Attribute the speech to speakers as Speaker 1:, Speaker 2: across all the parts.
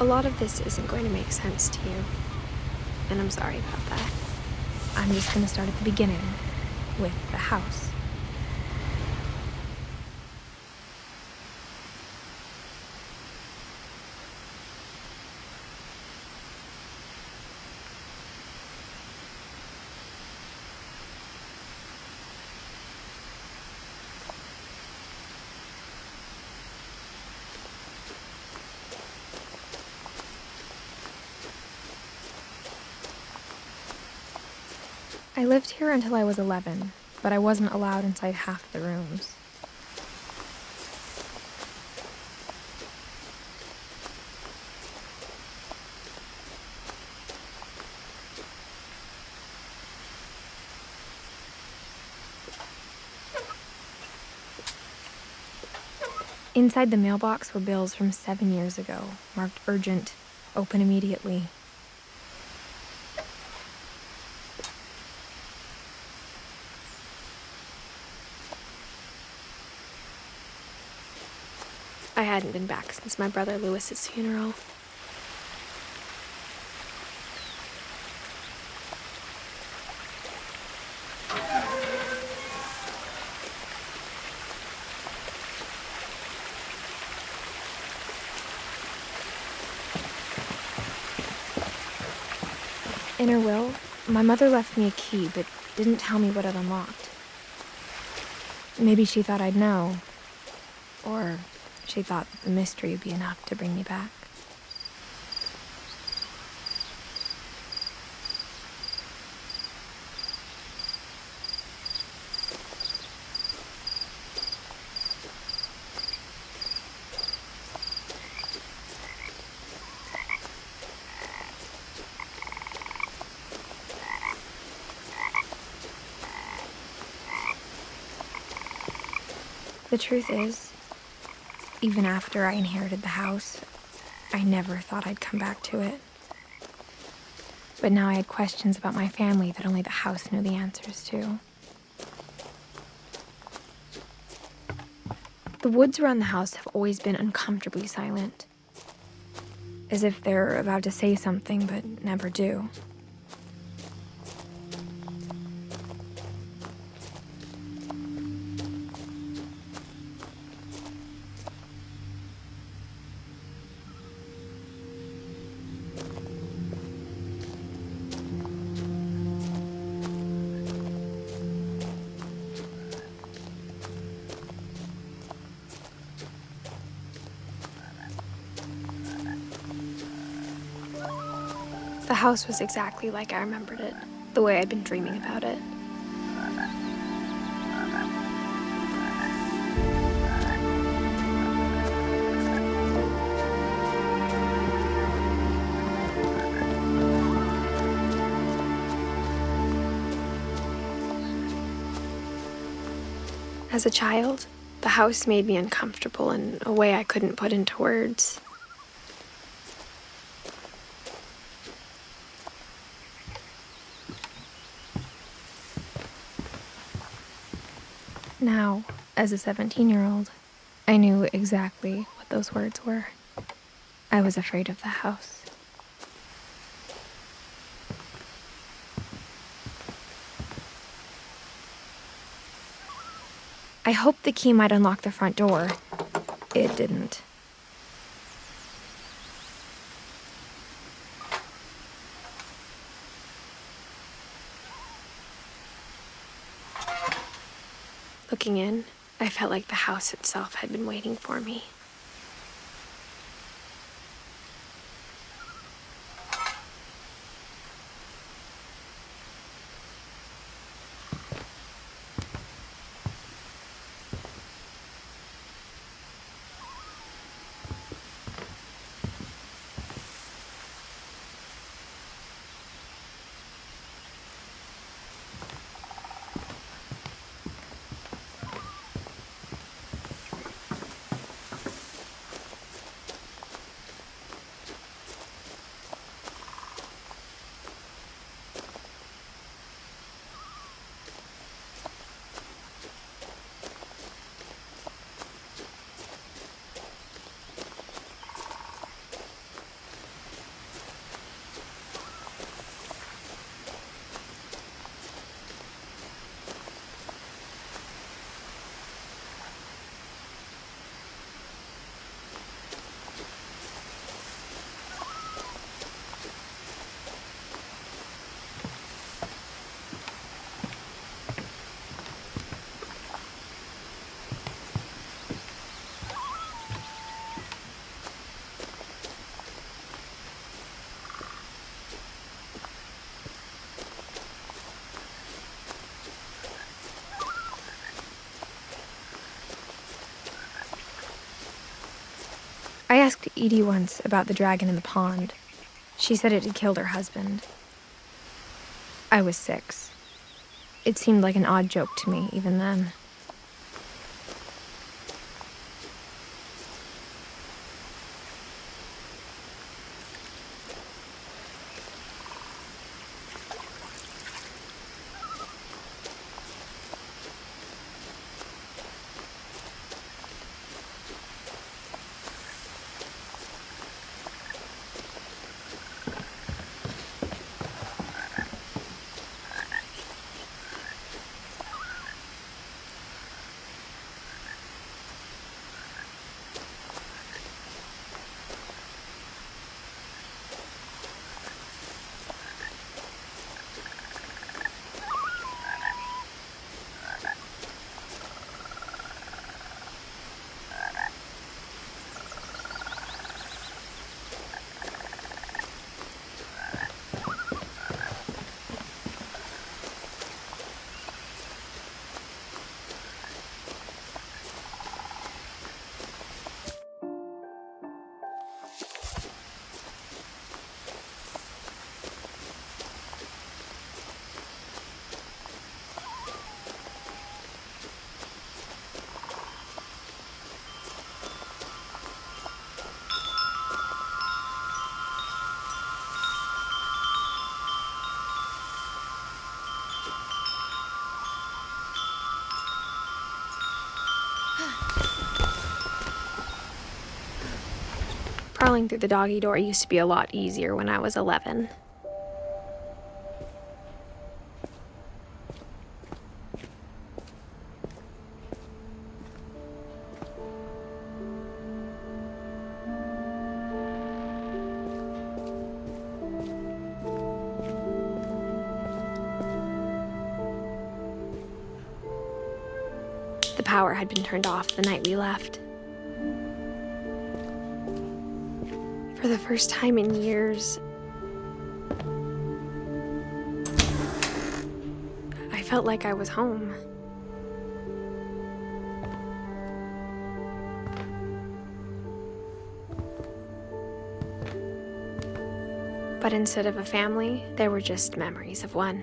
Speaker 1: lot of this isn't going to make sense to you, and I'm sorry about that. I'm just going to start at the beginning, with the house. I lived here until I was 11, but I wasn't allowed inside half the rooms. Inside the mailbox were bills from 7 years ago, marked urgent, open immediately. I hadn't been back since my brother Lewis's funeral. In her will, my mother left me a key, but didn't tell me what it unlocked. Maybe she thought I'd know, or she thought that the mystery would be enough to bring me back. The truth is, even after I inherited the house, I never thought I'd come back to it. But now I had questions about my family that only the house knew the answers to. The woods around the house have always been uncomfortably silent, as if they're about to say something but never do. The house was exactly like I remembered it, the way I'd been dreaming about it. As a child, the house made me uncomfortable in a way I couldn't put into words. Now, as a 17-year-old, I knew exactly what those words were. I was afraid of the house. I hoped the key might unlock the front door. It didn't. Looking in, I felt like the house itself had been waiting for me. asked Edie once about the dragon in the pond. She said it had killed her husband. I was 6. It seemed like an odd joke to me even then. Crawling through the doggy door used to be a lot easier when I was 11. The power had been turned off the night we left. For the first time in years, I felt like I was home. But instead of a family, there were just memories of one.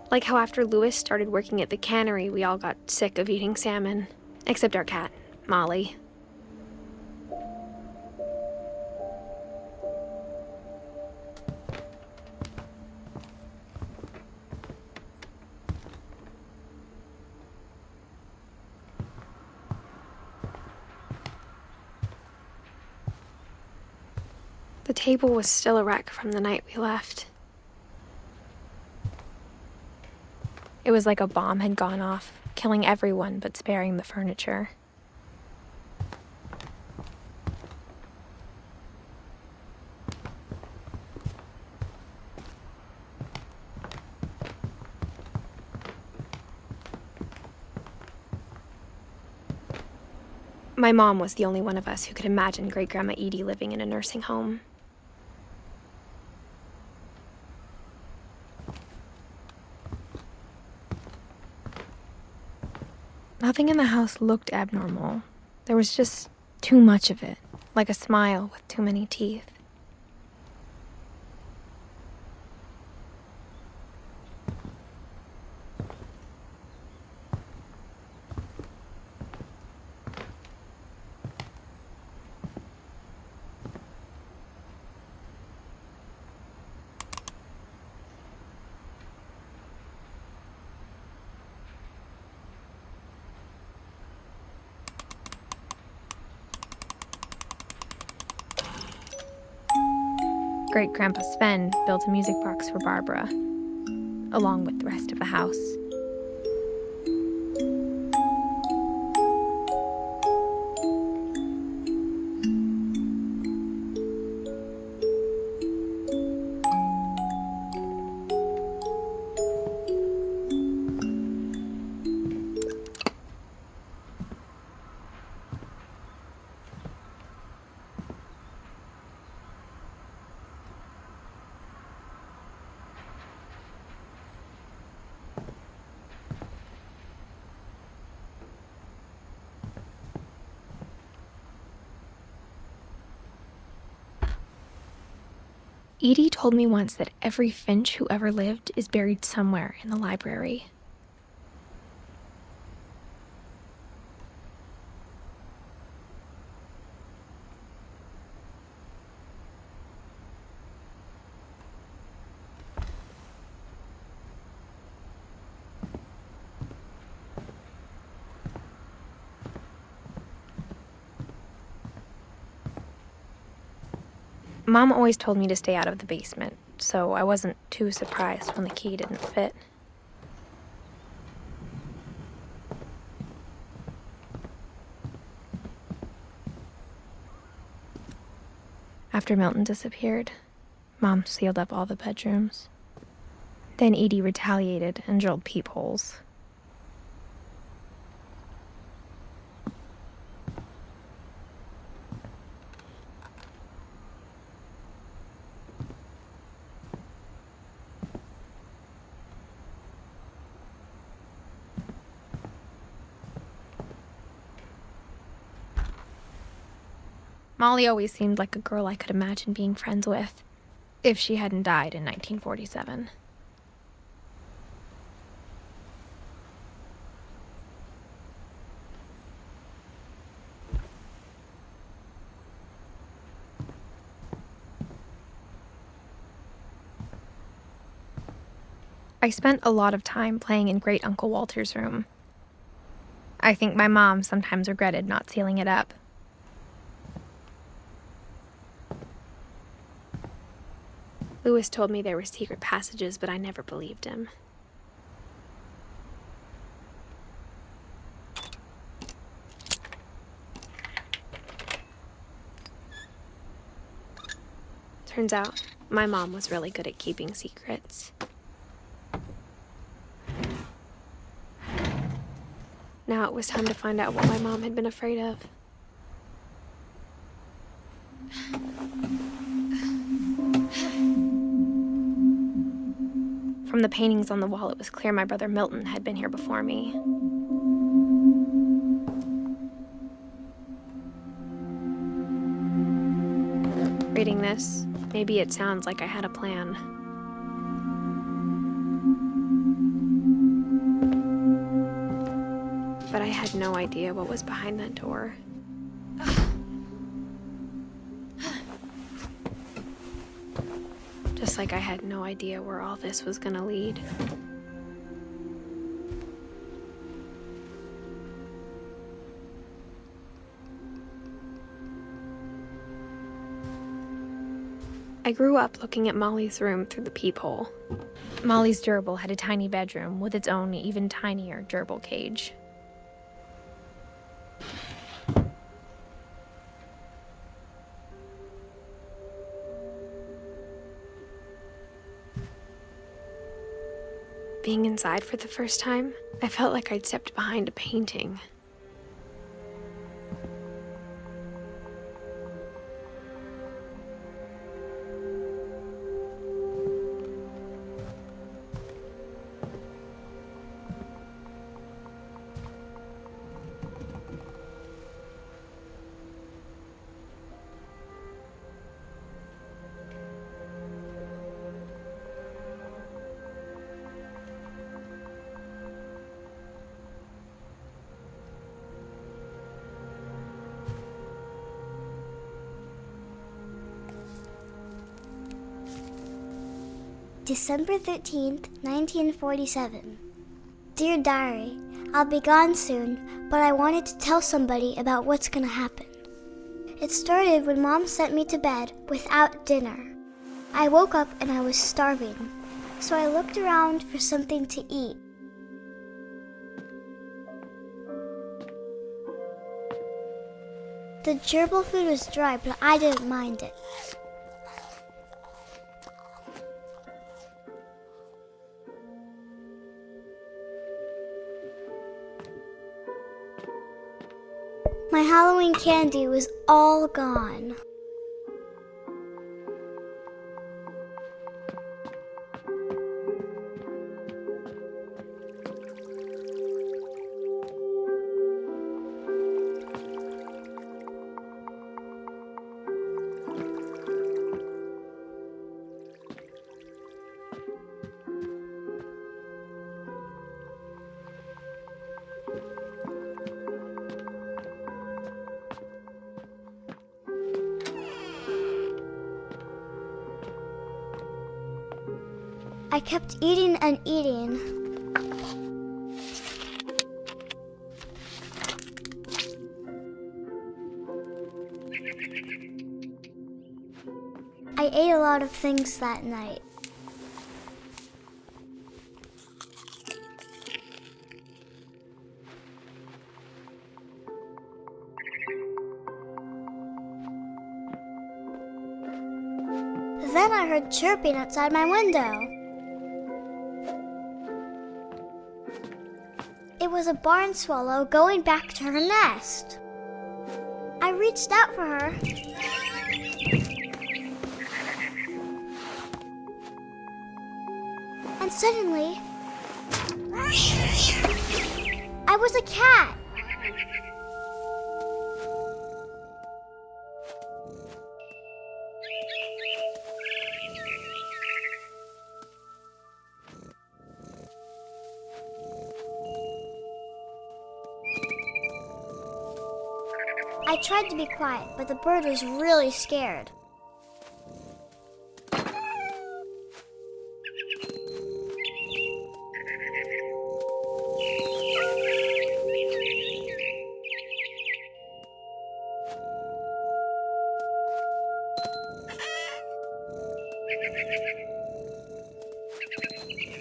Speaker 1: Like how after Louis started working at the cannery, we all got sick of eating salmon. Except our cat, Molly. The table was still a wreck from the night we left. It was like a bomb had gone off, killing everyone but sparing the furniture. My mom was the only one of us who could imagine Great-Grandma Edie living in a nursing home. Nothing in the house looked abnormal. There was just too much of it, like a smile with too many teeth. Great-Grandpa Sven built a music box for Barbara, along with the rest of the house. Edie told me once that every Finch who ever lived is buried somewhere in the library. Mom always told me to stay out of the basement, so I wasn't too surprised when the key didn't fit. After Milton disappeared, Mom sealed up all the bedrooms. Then Edie retaliated and drilled peepholes. Molly always seemed like a girl I could imagine being friends with, if she hadn't died in 1947. I spent a lot of time playing in Great Uncle Walter's room. I think my mom sometimes regretted not sealing it up. Lewis told me there were secret passages, but I never believed him. Turns out, my mom was really good at keeping secrets. Now it was time to find out what my mom had been afraid of. From the paintings on the wall, it was clear my brother Milton had been here before me. Reading this, maybe it sounds like I had a plan. But I had no idea what was behind that door. Just like I had no idea where all this was gonna lead. I grew up looking at Molly's room through the peephole. Molly's gerbil had a tiny bedroom with its own even tinier gerbil cage. Being inside for the first time, I felt like I'd stepped behind a painting.
Speaker 2: December 13th, 1947. Dear Diary, I'll be gone soon, but I wanted to tell somebody about what's gonna happen. It started when Mom sent me to bed without dinner. I woke up and I was starving, so I looked around for something to eat. The gerbil food was dry, but I didn't mind it. My Halloween candy was all gone. I kept eating and eating. I ate a lot of things that night. Then I heard chirping outside my window. It was a barn swallow going back to her nest. I reached out for her. And suddenly, I was a cat. I tried to be quiet, but the bird was really scared.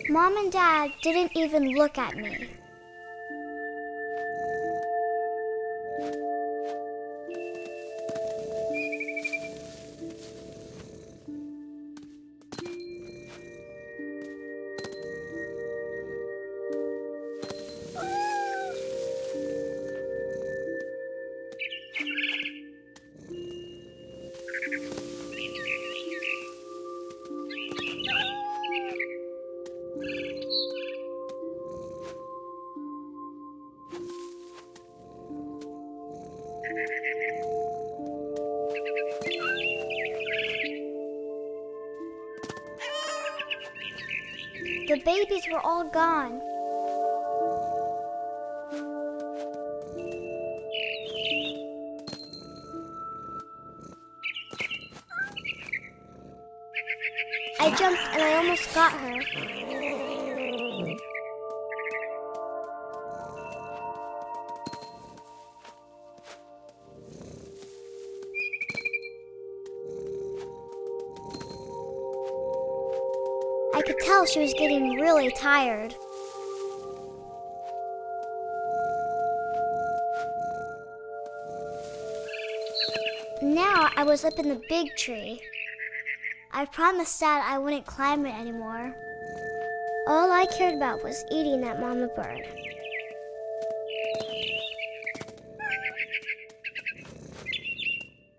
Speaker 2: Mom and Dad didn't even look at me. The babies were all gone. I jumped and I almost got her. I could tell she was getting really tired. Now I was up in the big tree. I promised Dad I wouldn't climb it anymore. All I cared about was eating that mama bird.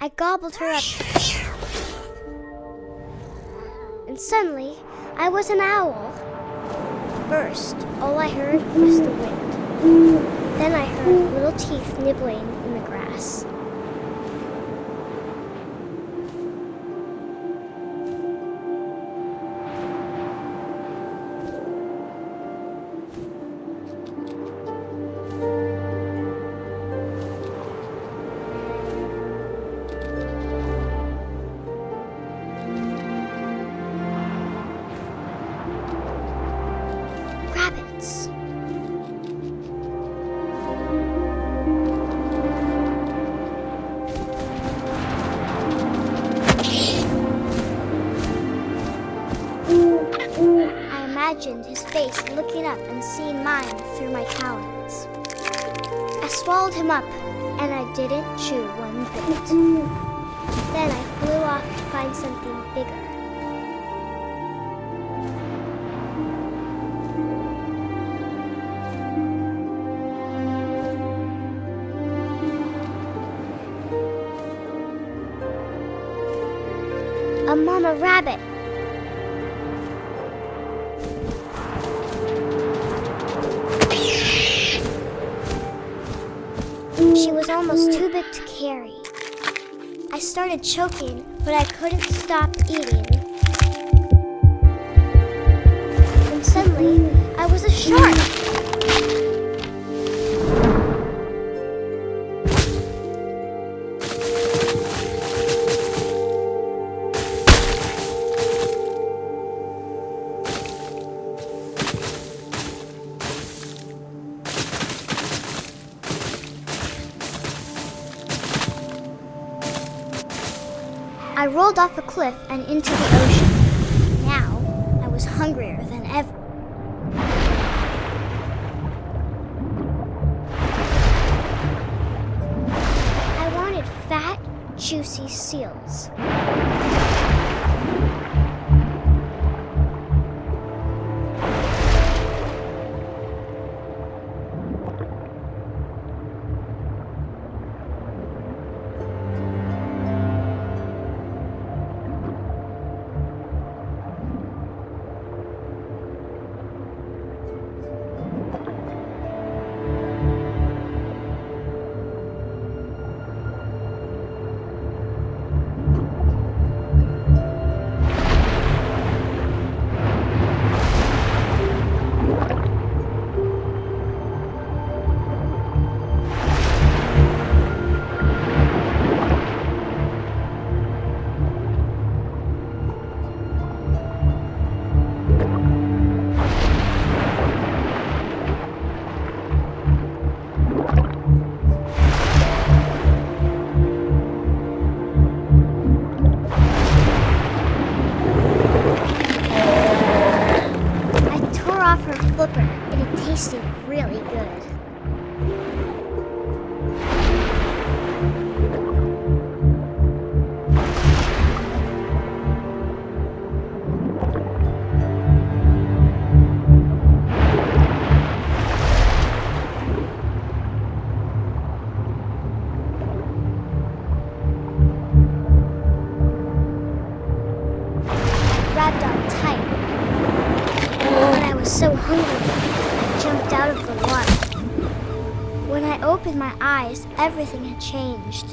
Speaker 2: I gobbled her up. And suddenly, I was an owl. First, all I heard was the wind. Then I heard little teeth nibbling in the grass. Rabbits. I imagined his face looking up and seeing mine through my talons. I swallowed him up, and I didn't chew one bit. Then I flew off to find something bigger. A mama rabbit. She was almost too big to carry. I started choking, but I couldn't stop eating. And suddenly, I was a shark. I rolled off a cliff and into the ocean. Now, I was hungrier than ever. I wanted fat, juicy seals. Tasted really good. I grabbed on tight, but I was so hungry. Jumped out of the water. When I opened my eyes, everything had changed.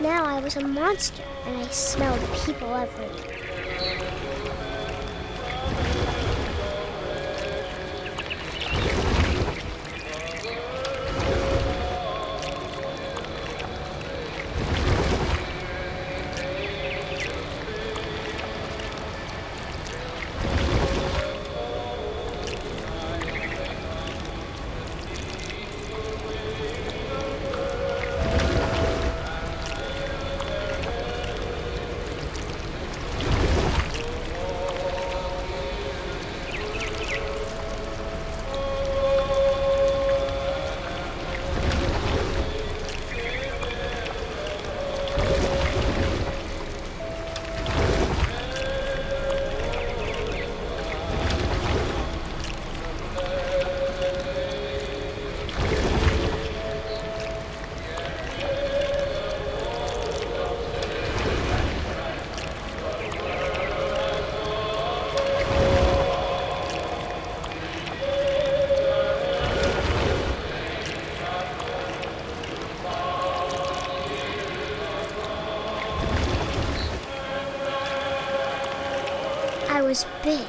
Speaker 2: Now I was a monster, and I smelled people everywhere. I was big,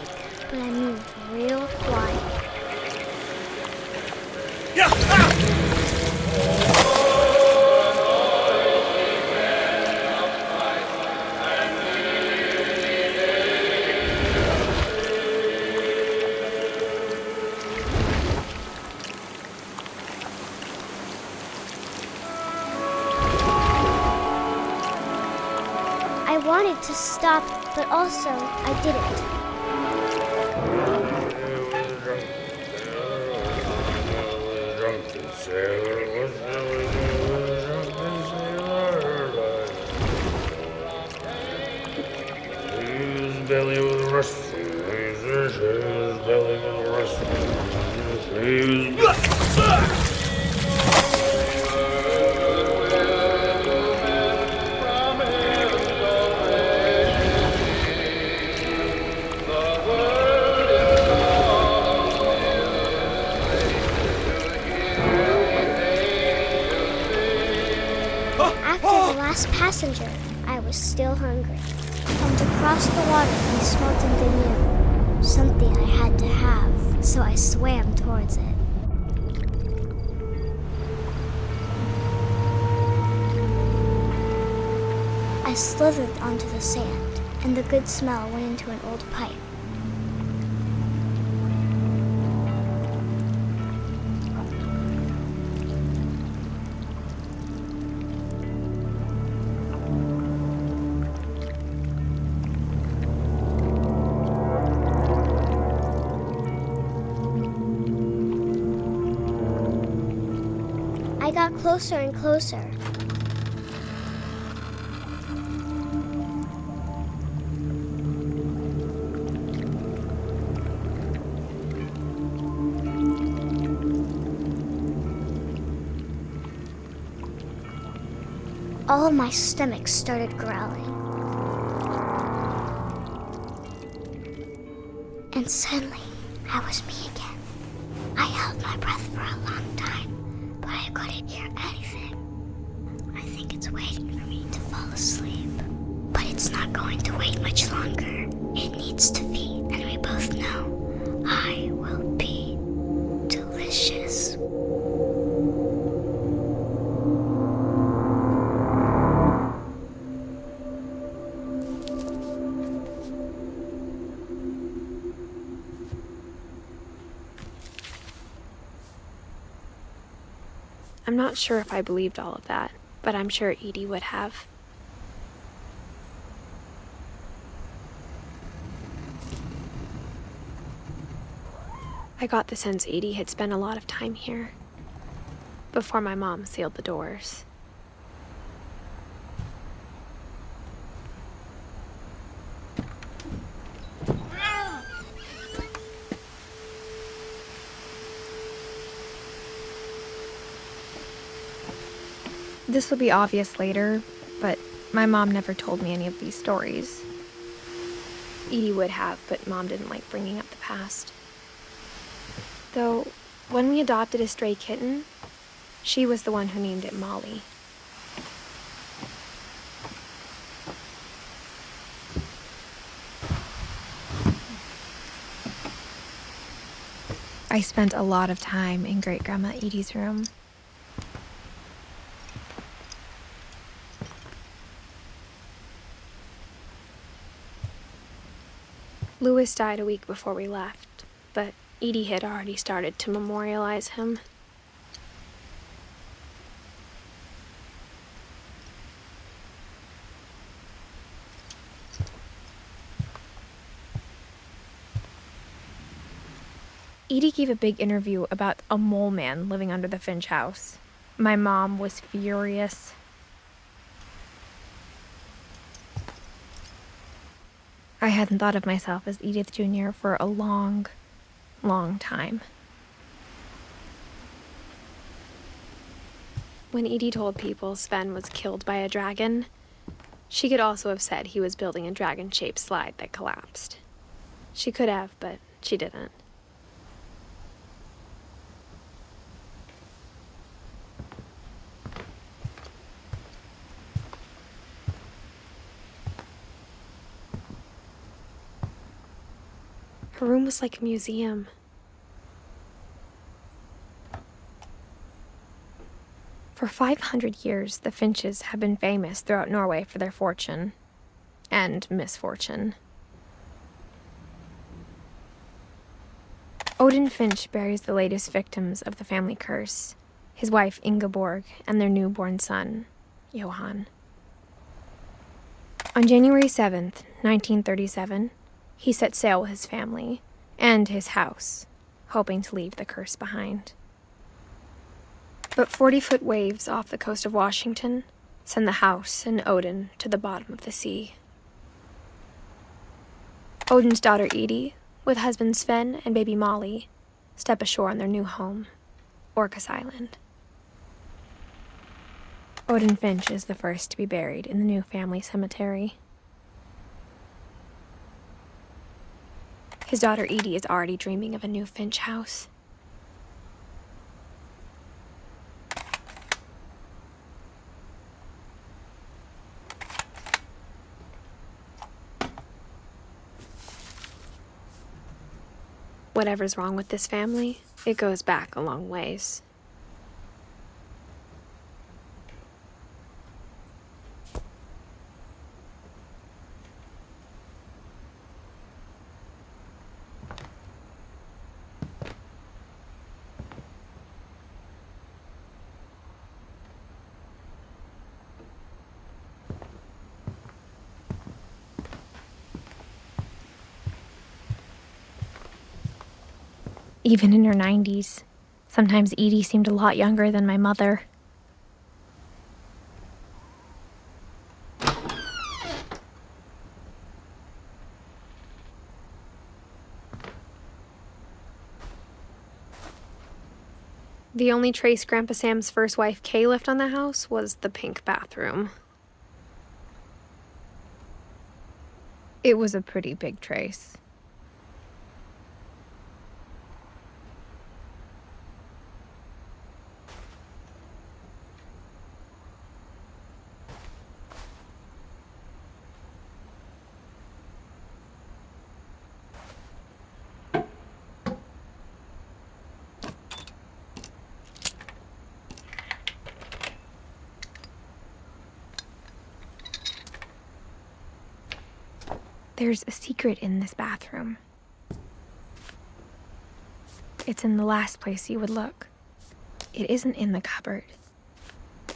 Speaker 2: but I moved real quiet. I wanted to stop, but also I didn't.
Speaker 3: Belly was rusty, his belly was rusty,
Speaker 2: After the last passenger, I was was still hungry. And across the water, we smelt into new, something I had to have, so I swam towards it. I slithered onto the sand, and the good smell went into an old pipe. I got closer and closer. All of my stomach started growling. And suddenly, I was me again. I held my breath for a long time, but I couldn't hear anything. I think it's waiting for me to fall asleep. But it's not going to wait much longer. It needs to feed, and we both know I will be delicious.
Speaker 1: I'm not sure if I believed all of that, but I'm sure Edie would have. I got the sense Edie had spent a lot of time here, before my mom sealed the doors. This will be obvious later, but my mom never told me any of these stories. Edie would have, but Mom didn't like bringing up the past. Though, when we adopted a stray kitten, she was the one who named it Molly. I spent a lot of time in Great-Grandma Edie's room. Louis died a week before we left, but Edie had already started to memorialize him. Edie gave a big interview about a mole man living under the Finch house. My mom was furious. I hadn't thought of myself as Edith Jr. for a long, long time. When Edie told people Sven was killed by a dragon, she could also have said he was building a dragon-shaped slide that collapsed. She could have, but she didn't. Her room was like a museum. For 500 years, the Finches have been famous throughout Norway for their fortune and misfortune. Odin Finch buries the latest victims of the family curse, his wife Ingeborg and their newborn son, Johan. On January 7th, 1937, he set sail with his family and his house, hoping to leave the curse behind. But 40-foot waves off the coast of Washington send the house and Odin to the bottom of the sea. Odin's daughter Edie, with husband Sven and baby Molly, step ashore on their new home, Orcas Island. Odin Finch is the first to be buried in the new family cemetery. His daughter Edie is already dreaming of a new Finch house. Whatever's wrong with this family, it goes back a long ways. Even in her 90s, sometimes Edie seemed a lot younger than my mother. The only trace Grandpa Sam's first wife, Kay, left on the house was the pink bathroom. It was a pretty big trace. There's a secret in this bathroom. It's in the last place you would look. It isn't in the cupboard.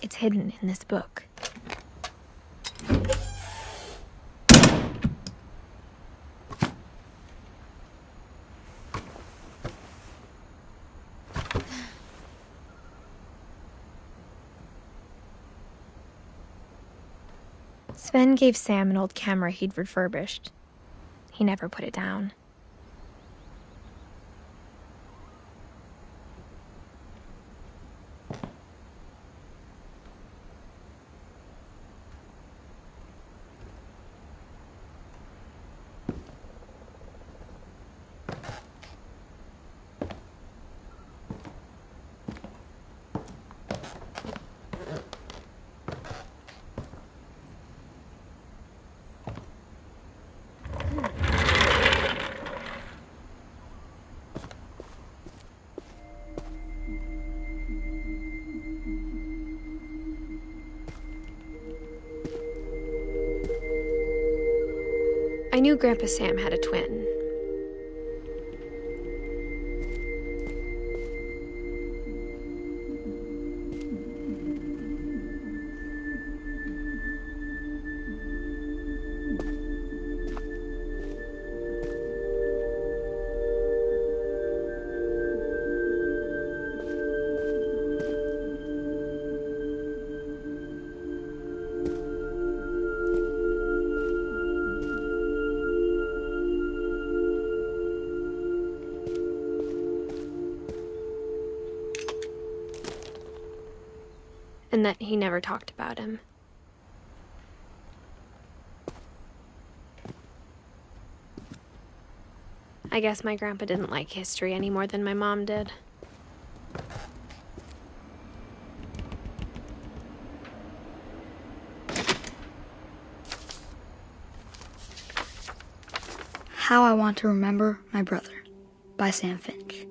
Speaker 1: It's hidden in this book. Sven gave Sam an old camera he'd refurbished. He never put it down. I knew Grandpa Sam had a twin. And that he never talked about him. I guess my grandpa didn't like history any more than my mom did.
Speaker 4: How I Want to Remember My Brother by Sam Finch.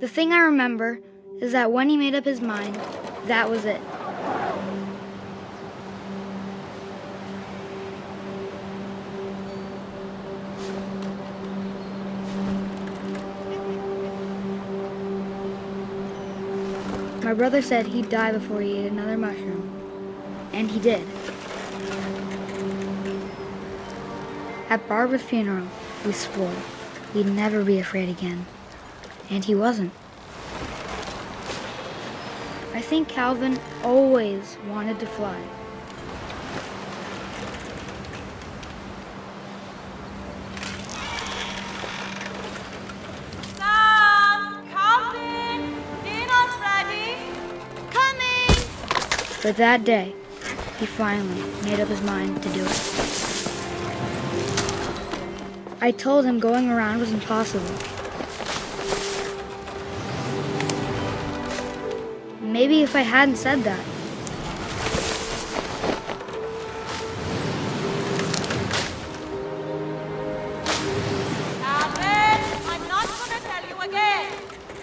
Speaker 4: The thing I remember is that when he made up his mind, that was it. My brother said he'd die before he ate another mushroom, and he did. At Barbara's funeral, we swore we'd never be afraid again, and he wasn't. I think Calvin always wanted to fly.
Speaker 5: Sam! Calvin! Dinner's ready! Coming!
Speaker 4: But that day, he finally made up his mind to do it. I told him going around was impossible. Maybe if I hadn't said that.
Speaker 5: Calvin, I'm not gonna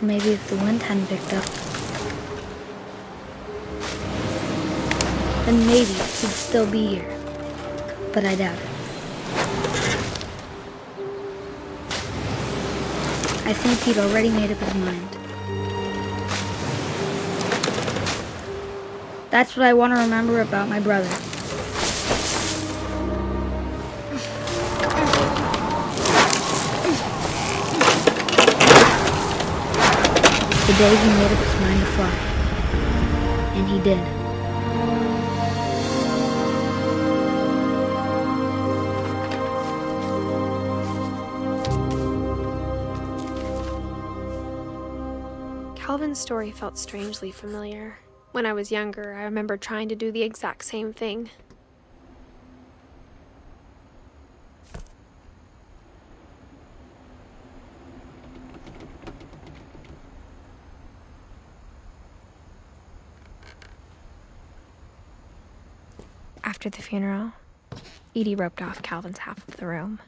Speaker 4: maybe if the wind hadn't picked up, then maybe he'd still be here. But I doubt it. I think he'd already made up his mind. That's what I want to remember about my brother. The day he made up his mind to fly. And he did.
Speaker 1: Calvin's story felt strangely familiar. When I was younger, I remember trying to do the exact same thing. After the funeral, Edie roped off Calvin's half of the room.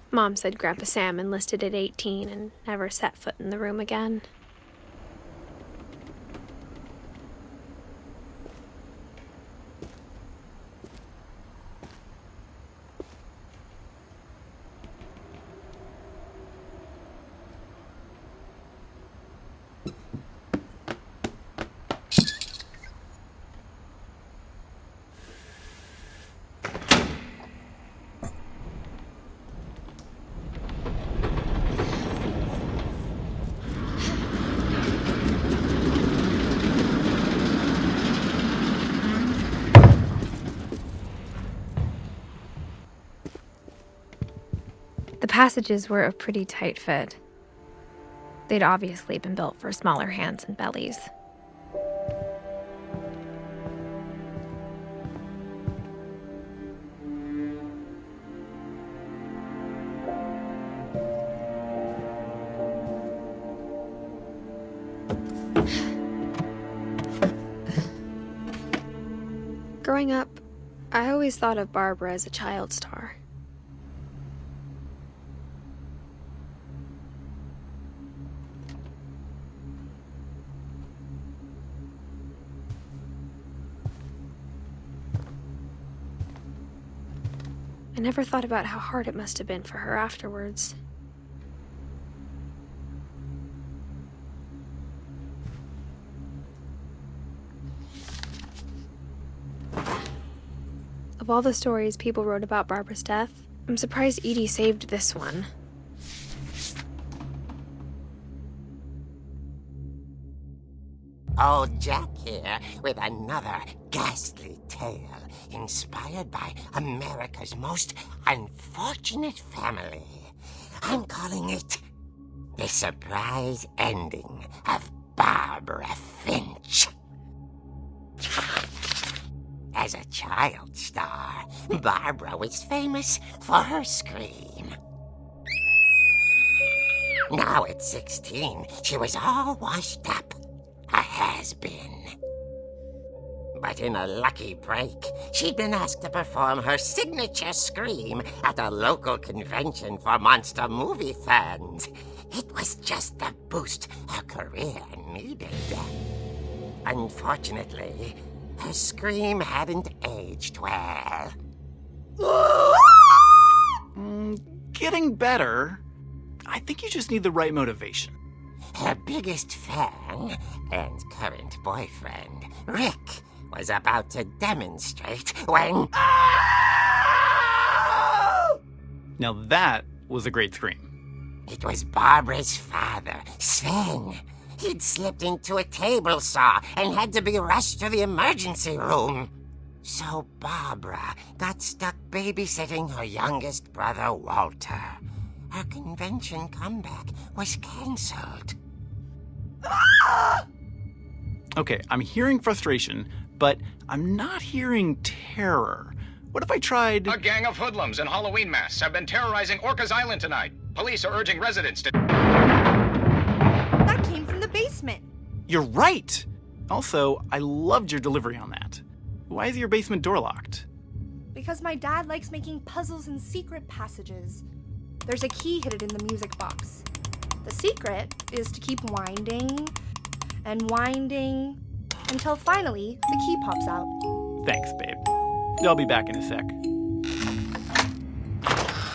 Speaker 1: Mom said Grandpa Sam enlisted at 18 and never set foot in the room again. The passages were a pretty tight fit. They'd obviously been built for smaller hands and bellies. Growing up, I always thought of Barbara as a child star. I never thought about how hard it must have been for her afterwards. Of all the stories people wrote about Barbara's death, I'm surprised Edie saved this one.
Speaker 6: Old Jack here with another ghastly tale inspired by America's most unfortunate family. I'm calling it The Surprise Ending of Barbara Finch. As a child star, Barbara was famous for her scream. Now at 16, she was all washed up. A has-been. But in a lucky break, she'd been asked to perform her signature scream at a local convention for monster movie fans. It was just the boost her career needed. Unfortunately, her scream hadn't aged well.
Speaker 7: Getting better. I think you just need the right motivation.
Speaker 6: Her biggest fan and current boyfriend, Rick, was about to demonstrate when...
Speaker 7: Now that was a great scream.
Speaker 6: It was Barbara's father, Sven. He'd slipped into a table saw and had to be rushed to the emergency room. So Barbara got stuck babysitting her youngest brother, Walter. Her convention comeback was cancelled.
Speaker 7: Okay, I'm hearing frustration, but I'm not hearing terror. What if I tried...
Speaker 8: A gang of hoodlums in Halloween masks have been terrorizing Orcas Island tonight. Police are urging residents to...
Speaker 5: That came from the basement.
Speaker 7: You're right! Also, I loved your delivery on that. Why is your basement door locked?
Speaker 9: Because my dad likes making puzzles and secret passages. There's a key hidden in the music box. The secret is to keep winding and winding until finally the key pops out.
Speaker 7: Thanks, babe. I'll be back in a sec.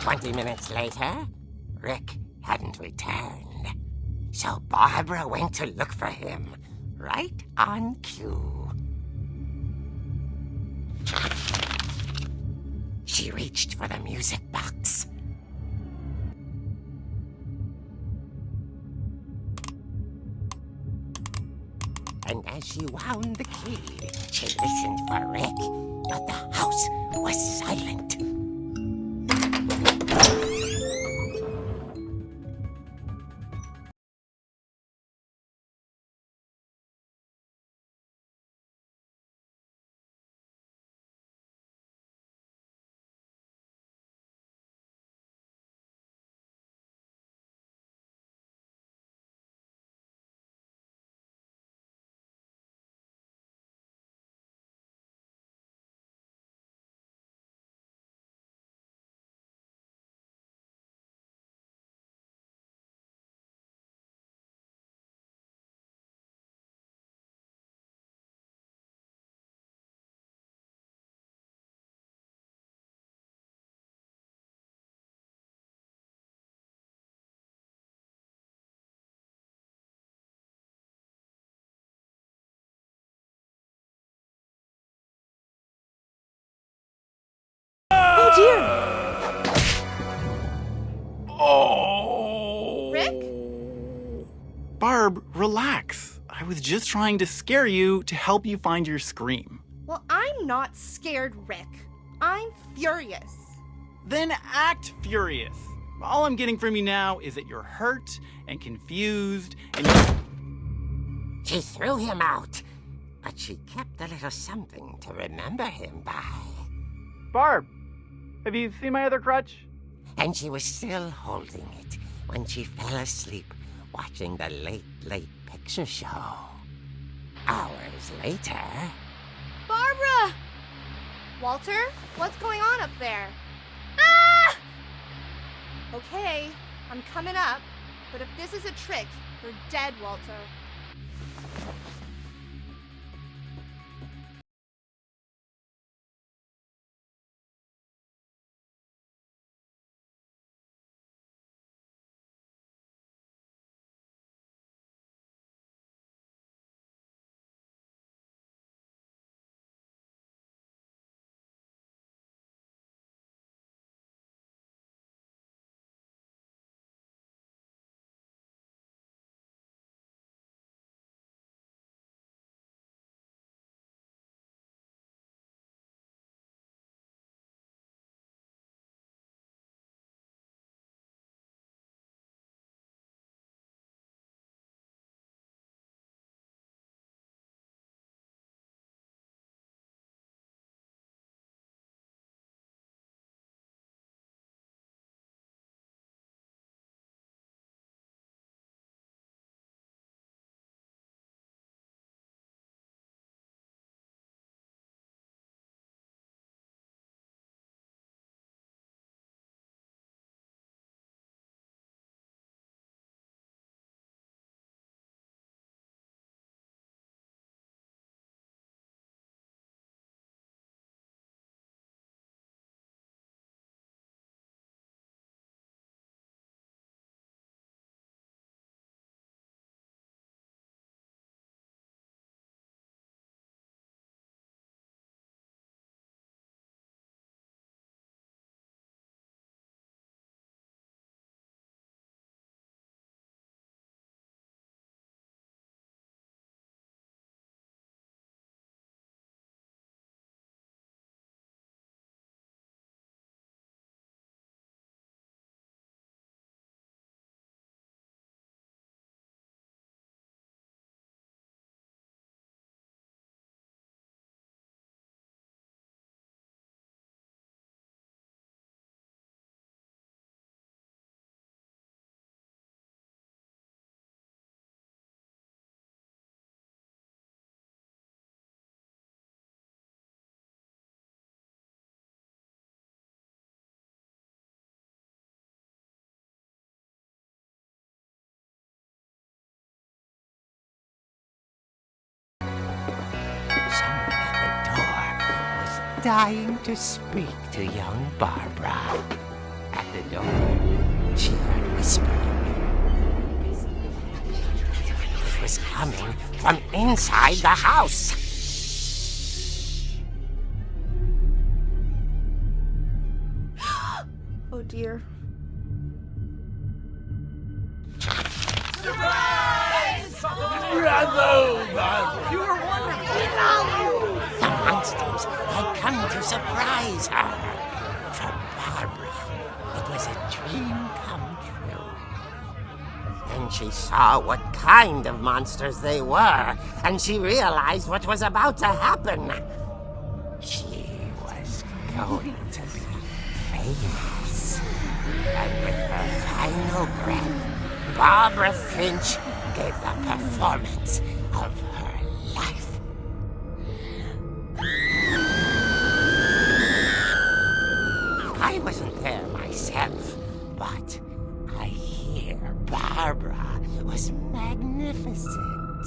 Speaker 6: 20 minutes later, Rick hadn't returned. So Barbara went to look for him, right on cue. She reached for the music box. And as she wound the key, she listened for Rick, but the house was silent.
Speaker 9: Oh dear!
Speaker 7: Oh!
Speaker 9: Rick?
Speaker 7: Barb, relax. I was just trying to scare you to help you find your scream.
Speaker 9: Well, I'm not scared, Rick. I'm furious.
Speaker 7: Then act furious. All I'm getting from you now is that you're hurt and confused and
Speaker 6: She threw him out, but she kept a little something to remember him by.
Speaker 7: Barb, have you seen my other crutch?
Speaker 6: And she was still holding it when she fell asleep watching the late picture show. Hours later...
Speaker 9: Barbara! Walter, what's going on up there? Ah! Okay, I'm coming up, but if this is a trick, you're dead, Walter.
Speaker 6: dying to speak to young Barbara. At the door, she heard whispering. It was coming from inside the house.
Speaker 9: Oh dear.
Speaker 3: You were wonderful.
Speaker 6: The monsters had come to surprise her. For Barbara, it was a dream come true. Then she saw what kind of monsters they were, and she realized what was about to happen. She was going to be famous. And with her final breath, Barbara Finch gave the performance of her life. I wasn't there myself, but I hear Barbara was magnificent.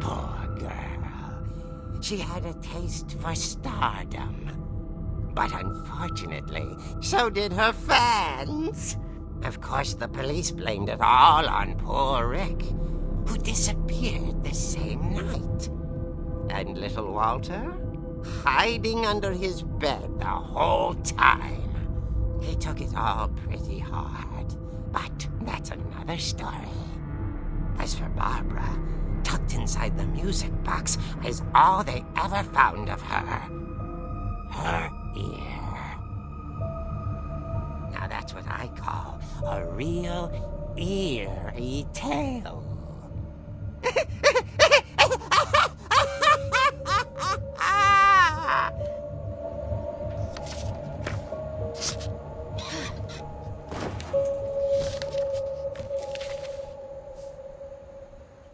Speaker 6: Poor girl. She had a taste for stardom. But unfortunately, so did her fans. Of course, the police blamed it all on poor Rick, who disappeared the same night. And little Walter, hiding under his bed the whole time. He took it all pretty hard, but that's another story. As for Barbara, tucked inside the music box is all they ever found of her. Her ear. Now that's what I call a real eerie tale.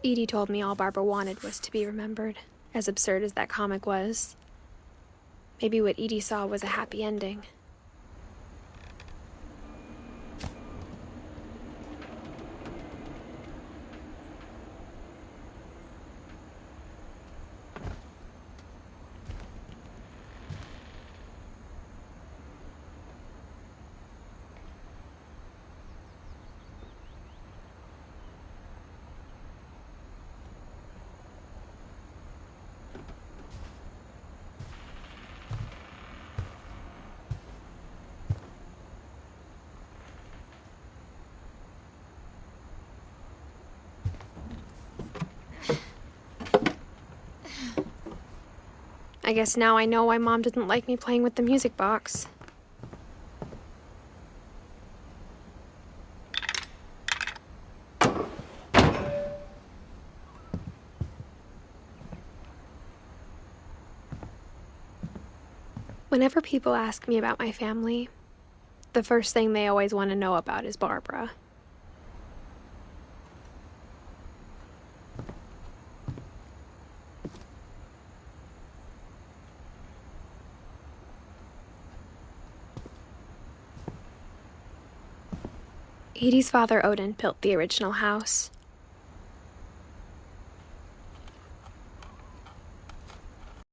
Speaker 1: Edie told me all Barbara wanted was to be remembered, as absurd as that comic was. Maybe what Edie saw was a happy ending. I guess now I know why Mom didn't like me playing with the music box. Whenever people ask me about my family, the first thing they always want to know about is Barbara. Edie's father, Odin, built the original house.